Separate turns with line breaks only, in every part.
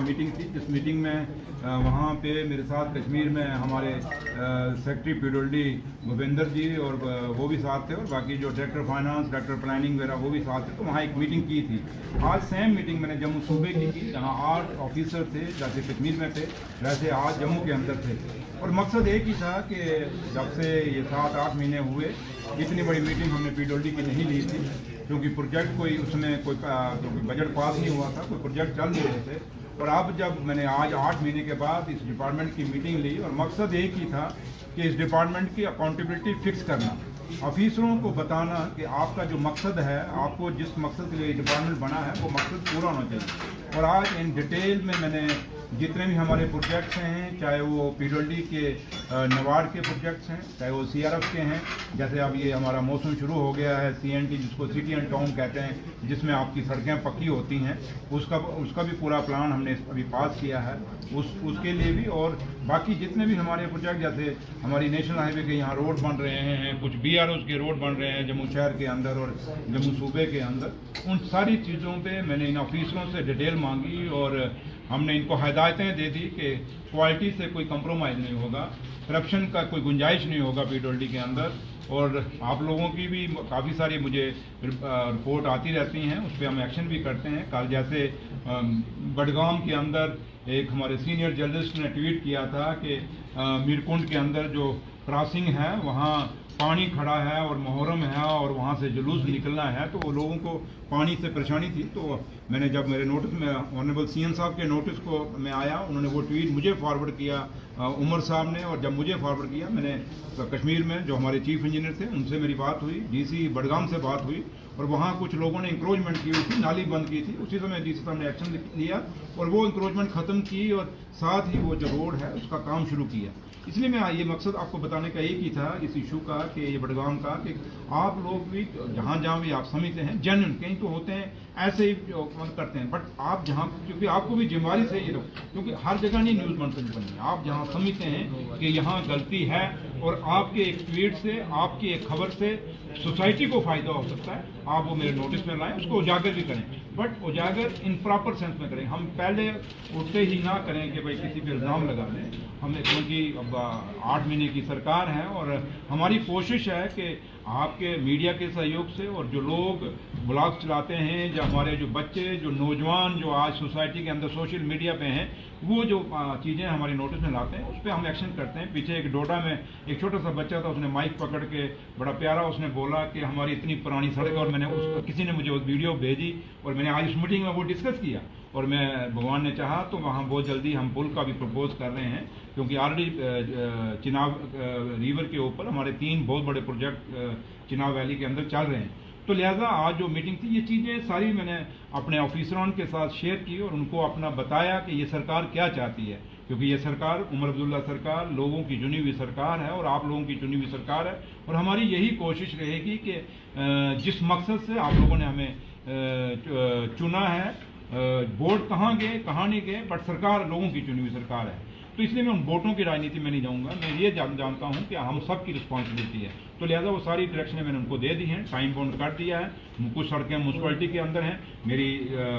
Meeting थी। इस meeting में वहाँ पे मेरे साथ कश्मीर में हमारे सेक्रेटरी पीडब्ल्यूडी भूपेंद्र जी और वो भी साथ थे, और बाकी जो डायरेक्टर फाइनेंस, डायरेक्टर प्लानिंग वगैरह वो भी साथ थे। तो वहाँ एक मीटिंग की थी। आज सेम मीटिंग मैंने जम्मू सूबे की थी, जहाँ 8 ऑफिसर थे, जैसे कश्मीर में थे वैसे आज जम्मू के अंदर थे। और मकसद एक ही था कि जब से ये 7-8 महीने हुए, इतनी बड़ी मीटिंग हमने पीडब्ल्यूडी की नहीं ली थी, क्योंकि प्रोजेक्ट कोई बजट पास नहीं हुआ था, कोई प्रोजेक्ट चल नहीं रहे थे। और अब जब मैंने आज 8 महीने के बाद इस डिपार्टमेंट की मीटिंग ली, और मकसद एक ही था कि इस डिपार्टमेंट की अकाउंटेबिलिटी फिक्स करना, ऑफिसरों को बताना कि आपका जो मकसद है, आपको जिस मकसद के लिए डिपार्टमेंट बना है वो मकसद पूरा होना चाहिए। और आज इन डिटेल में मैंने जितने भी हमारे प्रोजेक्ट्स हैं, चाहे वो पीडब्ल्यूडी के नवाड के प्रोजेक्ट्स हैं, चाहे वो सीआरएफ के हैं, जैसे अब ये हमारा मौसम शुरू हो गया है सीएनटी, जिसको सिटी एंड टाउन कहते हैं, जिसमें आपकी सड़कें पक्की होती हैं, उसका भी पूरा प्लान हमने अभी पास किया है उसके लिए भी। और बाकी जितने भी हमारे प्रोजेक्ट, जैसे हमारी नेशनल हाईवे के यहाँ रोड बन रहे हैं, कुछ बीआरओज के रोड बन रहे हैं जम्मू शहर के अंदर और जम्मू सूबे के अंदर, उन सारी चीज़ों पे मैंने इन ऑफिसरों से डिटेल मांगी और हमने इनको हिदायतें दे दी कि क्वालिटी से कोई कंप्रोमाइज़ नहीं होगा, करप्शन का कोई गुंजाइश नहीं होगा पीडब्ल्यूडी के अंदर। और आप लोगों की भी काफ़ी सारी मुझे रिपोर्ट आती रहती हैं, उस पर हम एक्शन भी करते हैं। कल जैसे बडगाम के अंदर एक हमारे सीनियर जर्नलिस्ट ने ट्वीट किया था कि मीरकुंड के अंदर जो क्रॉसिंग है वहाँ पानी खड़ा है और मुहर्रम है और वहाँ से जुलूस निकलना है, तो वो लोगों को पानी से परेशानी थी। तो मैंने जब मेरे नोटिस में ऑनरेबल सीएम साहब के नोटिस को मैं आया, उन्होंने वो ट्वीट मुझे फॉरवर्ड किया उमर साहब ने, और जब मुझे फॉरवर्ड किया, मैंने कश्मीर में जो हमारे चीफ इंजीनियर थे उनसे मेरी बात हुई, डीसी बडगाम से बात हुई, और वहाँ कुछ लोगों ने इंक्रोचमेंट की हुई थी, नाली बंद की थी। उसी समय डीसी साहब ने एक्शन लिया और वो इंक्रोचमेंट ख़त्म की, और साथ ही वो जो रोड है उसका काम शुरू किया। इसलिए मैं ये मकसद आपको बताने का एक ही था इस इशू का, कि ये बडगाम का, कि आप लोग भी जहाँ जहाँ भी आप समझते हैं, जेन्युइन कहीं तो होते हैं ऐसे ही करते हैं, बट आप जहाँ, क्योंकि आपको भी जिम्मेवारी से ये रहो, क्योंकि हर जगह नहीं न्यूज़ बनी है। आप जहाँ समझते हैं कि यहाँ गलती है और आपके एक ट्वीट से, आपकी एक खबर से सोसाइटी को फायदा हो सकता है, आप वो मेरे नोटिस में लाएं, उसको उजागर भी करें, बट उजागर इन प्रॉपर सेंस में करें। हम पहले उठते ही ना करें कि भाई किसी पे इल्ज़ाम लगा दें हमें, क्योंकि अब 8 महीने की सरकार है और हमारी कोशिश है कि आपके मीडिया के सहयोग से, और जो लोग ब्लॉग चलाते हैं, जो हमारे जो बच्चे, जो नौजवान जो आज सोसाइटी के अंदर सोशल मीडिया पे हैं, वो जो चीज़ें हमारे नोटिस में लाते हैं उस पर हम एक्शन करते हैं। पीछे एक डोडा में एक छोटा सा बच्चा था, उसने माइक पकड़ के बड़ा प्यारा उसने बोला कि हमारी इतनी पुरानी सड़क, और मैंने किसी ने मुझे वो वीडियो भेजी और मैंने आज इस मीटिंग में वो डिस्कस किया, और मैं भगवान ने चाहा तो वहाँ बहुत जल्दी हम पुल का भी प्रपोज कर रहे हैं, क्योंकि ऑलरेडी चिनाब रिवर के ऊपर हमारे 3 बहुत बड़े प्रोजेक्ट चिनाब वैली के अंदर चल रहे हैं। तो लिहाजा आज जो मीटिंग थी, ये चीज़ें सारी मैंने अपने ऑफिसरों के साथ शेयर की और उनको अपना बताया कि ये सरकार क्या चाहती है, क्योंकि ये सरकार उमर अब्दुल्ला सरकार लोगों की चुनी हुई सरकार है और आप लोगों की चुनी हुई सरकार है, और हमारी यही कोशिश रहेगी कि जिस मकसद से आप लोगों ने हमें चुना है, वोट कहाँ गए कहाँ नहीं गए, बट सरकार लोगों की चुनी हुई सरकार है। तो इसलिए मैं उन वोटों की राजनीति में नहीं जाऊंगा, मैं ये जानता हूं कि हम सब की रिस्पॉन्सिबिलिटी है। तो लिहाजा वो सारी डायरेक्शनें मैंने उनको दे दी हैं, टाइम बाउंड कर दिया है। कुछ सड़कें म्यूनसिपैलिटी के अंदर हैं, मेरी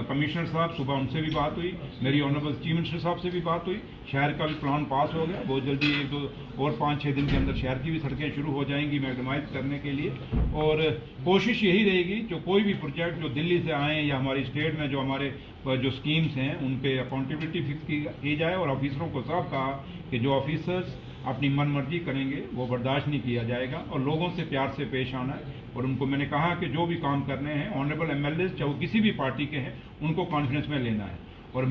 कमिश्नर साहब सुबह उनसे भी बात हुई, मेरी ऑनरेबल चीफ मिनिस्टर साहब से भी बात हुई, शहर का भी प्लान पास हो गया, बहुत जल्दी 1-2 और 5-6 दिन के अंदर शहर की भी सड़कें शुरू हो जाएंगी मैग्नेमाइज करने के लिए। और कोशिश यही रहेगी, जो कोई भी प्रोजेक्ट जो दिल्ली से आए या हमारी स्टेट में जो हमारे जो स्कीम्स हैं उन पे अकाउंटेबिलिटी फिक्स की जाए, और ऑफिसरों को साफ कहा कि जो ऑफिसर्स अपनी मन मर्जी करेंगे वो बर्दाश्त नहीं किया जाएगा, और लोगों से प्यार से पेश आना है। और उनको मैंने कहा कि जो भी काम करने हैं ऑनरेबल एमएलए चाहे वो किसी भी पार्टी के हैं, उनको कॉन्फ्रेंस में लेना है। और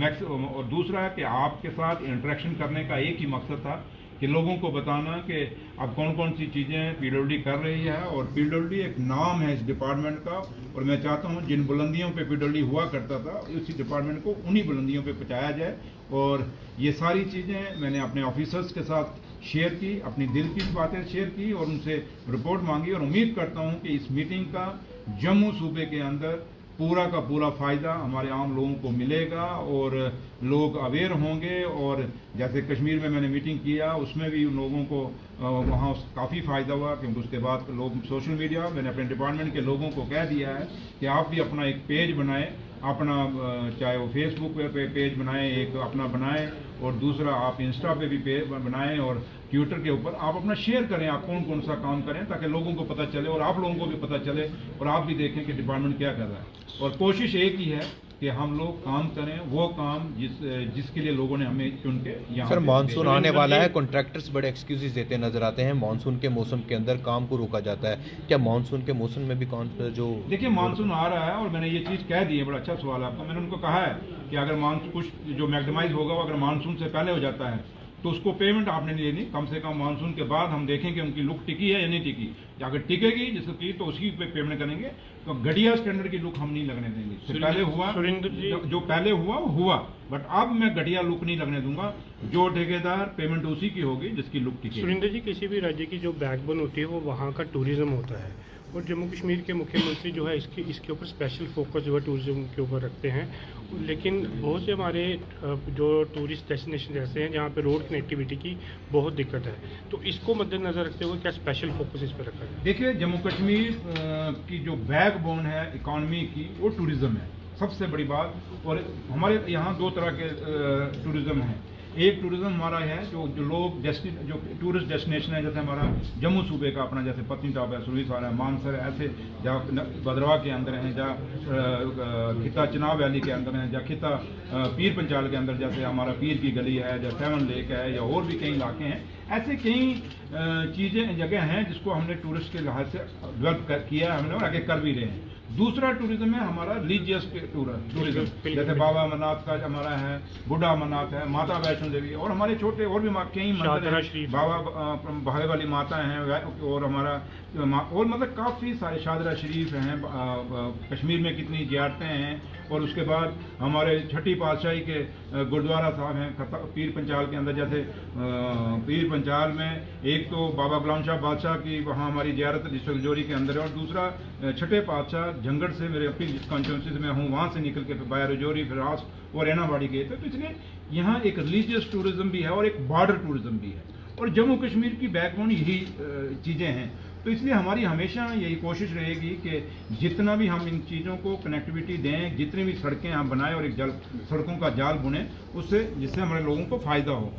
दूसरा है कि आपके साथ इंटरेक्शन करने का एक ही मकसद था कि लोगों को बताना कि अब कौन कौन सी चीज़ें पीडब्ल्यूडी कर रही है, और पीडब्ल्यूडी एक नाम है इस डिपार्टमेंट का, और मैं चाहता हूं जिन बुलंदियों पे पीडब्ल्यूडी हुआ करता था उसी डिपार्टमेंट को उन्हीं बुलंदियों पे पहुंचाया जाए। और ये सारी चीज़ें मैंने अपने ऑफिसर्स के साथ शेयर की, अपनी दिल की बातें शेयर की और उनसे रिपोर्ट मांगी, और उम्मीद करता हूँ कि इस मीटिंग का जम्मू सूबे के अंदर पूरा का पूरा फ़ायदा हमारे आम लोगों को मिलेगा और लोग अवेयर होंगे। और जैसे कश्मीर में मैंने मीटिंग किया, उसमें भी उन लोगों को वहाँ काफ़ी फ़ायदा हुआ, क्योंकि उसके बाद लोग सोशल मीडिया, मैंने अपने डिपार्टमेंट के लोगों को कह दिया है कि आप भी अपना एक पेज बनाएं अपना चाहे वो फेसबुक पे पेज बनाएं, एक अपना बनाएं, और दूसरा आप इंस्टा पे भी पेज बनाएं, और ट्विटर के ऊपर आप अपना शेयर करें, आप कौन कौन सा काम करें, ताकि लोगों को पता चले और आप लोगों को भी पता चले और आप भी देखें कि डिपार्टमेंट क्या कर रहा है। और कोशिश एक ही है कि हम लोग काम करें वो काम जिसके लिए लोगों ने हमें चुन के यहाँ।
सर मानसून आने वाला है, कॉन्ट्रैक्टर्स बड़े एक्सक्यूजेस देते नजर आते हैं, मानसून के मौसम के अंदर काम को रोका जाता है, क्या मानसून के मौसम में भी जो
देखिए मानसून आ रहा है और मैंने ये चीज़ कह दी है, बड़ा अच्छा सवाल आपका। मैंने उनको कहा है कि अगर मानसून कुछ जो मैक्सिमाइज होगा वो अगर मानसून से पहले हो जाता है तो उसको पेमेंट आपने नहीं देनी, कम से कम मानसून के बाद हम देखेंगे उनकी लुक टिकी है या नहीं टिकी। अगर टिकेगी जिसकी तो उसकी पे पेमेंट करेंगे, तो घटिया स्टैंडर्ड की लुक हम नहीं लगने देंगे। तो पहले हुआ जो पहले हुआ वो हुआ, बट अब मैं घटिया लुक नहीं लगने दूंगा। जो ठेकेदार पेमेंट उसी की होगी जिसकी लुक टिकी।
सुरेंद्र जी, किसी भी राज्य की जो बैकबोन होती है वो वहाँ का टूरिज्म होता है, और जम्मू कश्मीर के मुख्यमंत्री जो है इसके ऊपर स्पेशल फोकस जो है टूरिज्म के ऊपर रखते हैं। लेकिन बहुत से हमारे जो टूरिस्ट डेस्टिनेशन ऐसे हैं जहाँ पे रोड कनेक्टिविटी की बहुत दिक्कत है, तो इसको मद्देनजर रखते हुए क्या स्पेशल फोकस इस पर रखा है?
देखिए जम्मू कश्मीर की जो बैकबोन है इकॉनमी की वो टूरिज्म है, सबसे बड़ी बात। और हमारे यहाँ दो तरह के टूरिज्म हैं। एक टूरिज्म हमारा है जो लोग जो टूरिस्ट डेस्टिनेशन है, जैसे हमारा जम्मू सूबे का अपना जैसे पत्नीटॉप है, सुरहीसर है, मानसर है, ऐसे जहाँ भद्रवाह के अंदर हैं, जहाँ खिता चिनाब वैली के अंदर हैं, जहाँ खिता पीर पंचाल के अंदर जैसे हमारा पीर की गली है, जहाँ सेवन लेक है, या और भी कई इलाके हैं। ऐसे कई चीज़ें जगह हैं जिसको हमने टूरिस्ट के लिहाज से डेवलप किया है हमने, और आगे कर भी रहे हैं। दूसरा टूरिज्म है हमारा रिलीजियस टूरिज्म, जैसे बाबा अमरनाथ का हमारा है, बुढ़ा अमरनाथ है, माता वैष्णो देवी, और हमारे छोटे और भी कई मंदिर हैं, बाबा भागे वाली माता हैं, और हमारा और मतलब काफ़ी सारे शादरा शरीफ हैं, कश्मीर में कितनी जियारतें हैं। और उसके बाद हमारे छठी पातशाही के गुरुद्वारा साहब हैं पीर पंचाल के अंदर, जैसे पीर पंचाल में एक तो बाबा गुलाम शाह बादशाह की वहाँ हमारी जियारत डिस्ट्रिक्ट जोरी के अंदर है, और दूसरा छठे पातशाह झंगड़ से मेरे अपनी जिस कॉन्स्टिट्यूंसी में हूँ वहाँ से निकल के बाया रजौरी फिर रास और ऐनाबाड़ी गए थे। तो इसलिए यहाँ एक रिलीजियस टूरिज्म भी है और एक बॉर्डर टूरिज्म भी है, और जम्मू कश्मीर की बैकबोन यही चीज़ें हैं। तो इसलिए हमारी हमेशा यही कोशिश रहेगी कि जितना भी हम इन चीज़ों को कनेक्टिविटी दें, जितनी भी सड़कें हम बनाएं और एक सड़कों का जाल बुनें उससे, जिससे हमारे लोगों को फ़ायदा हो।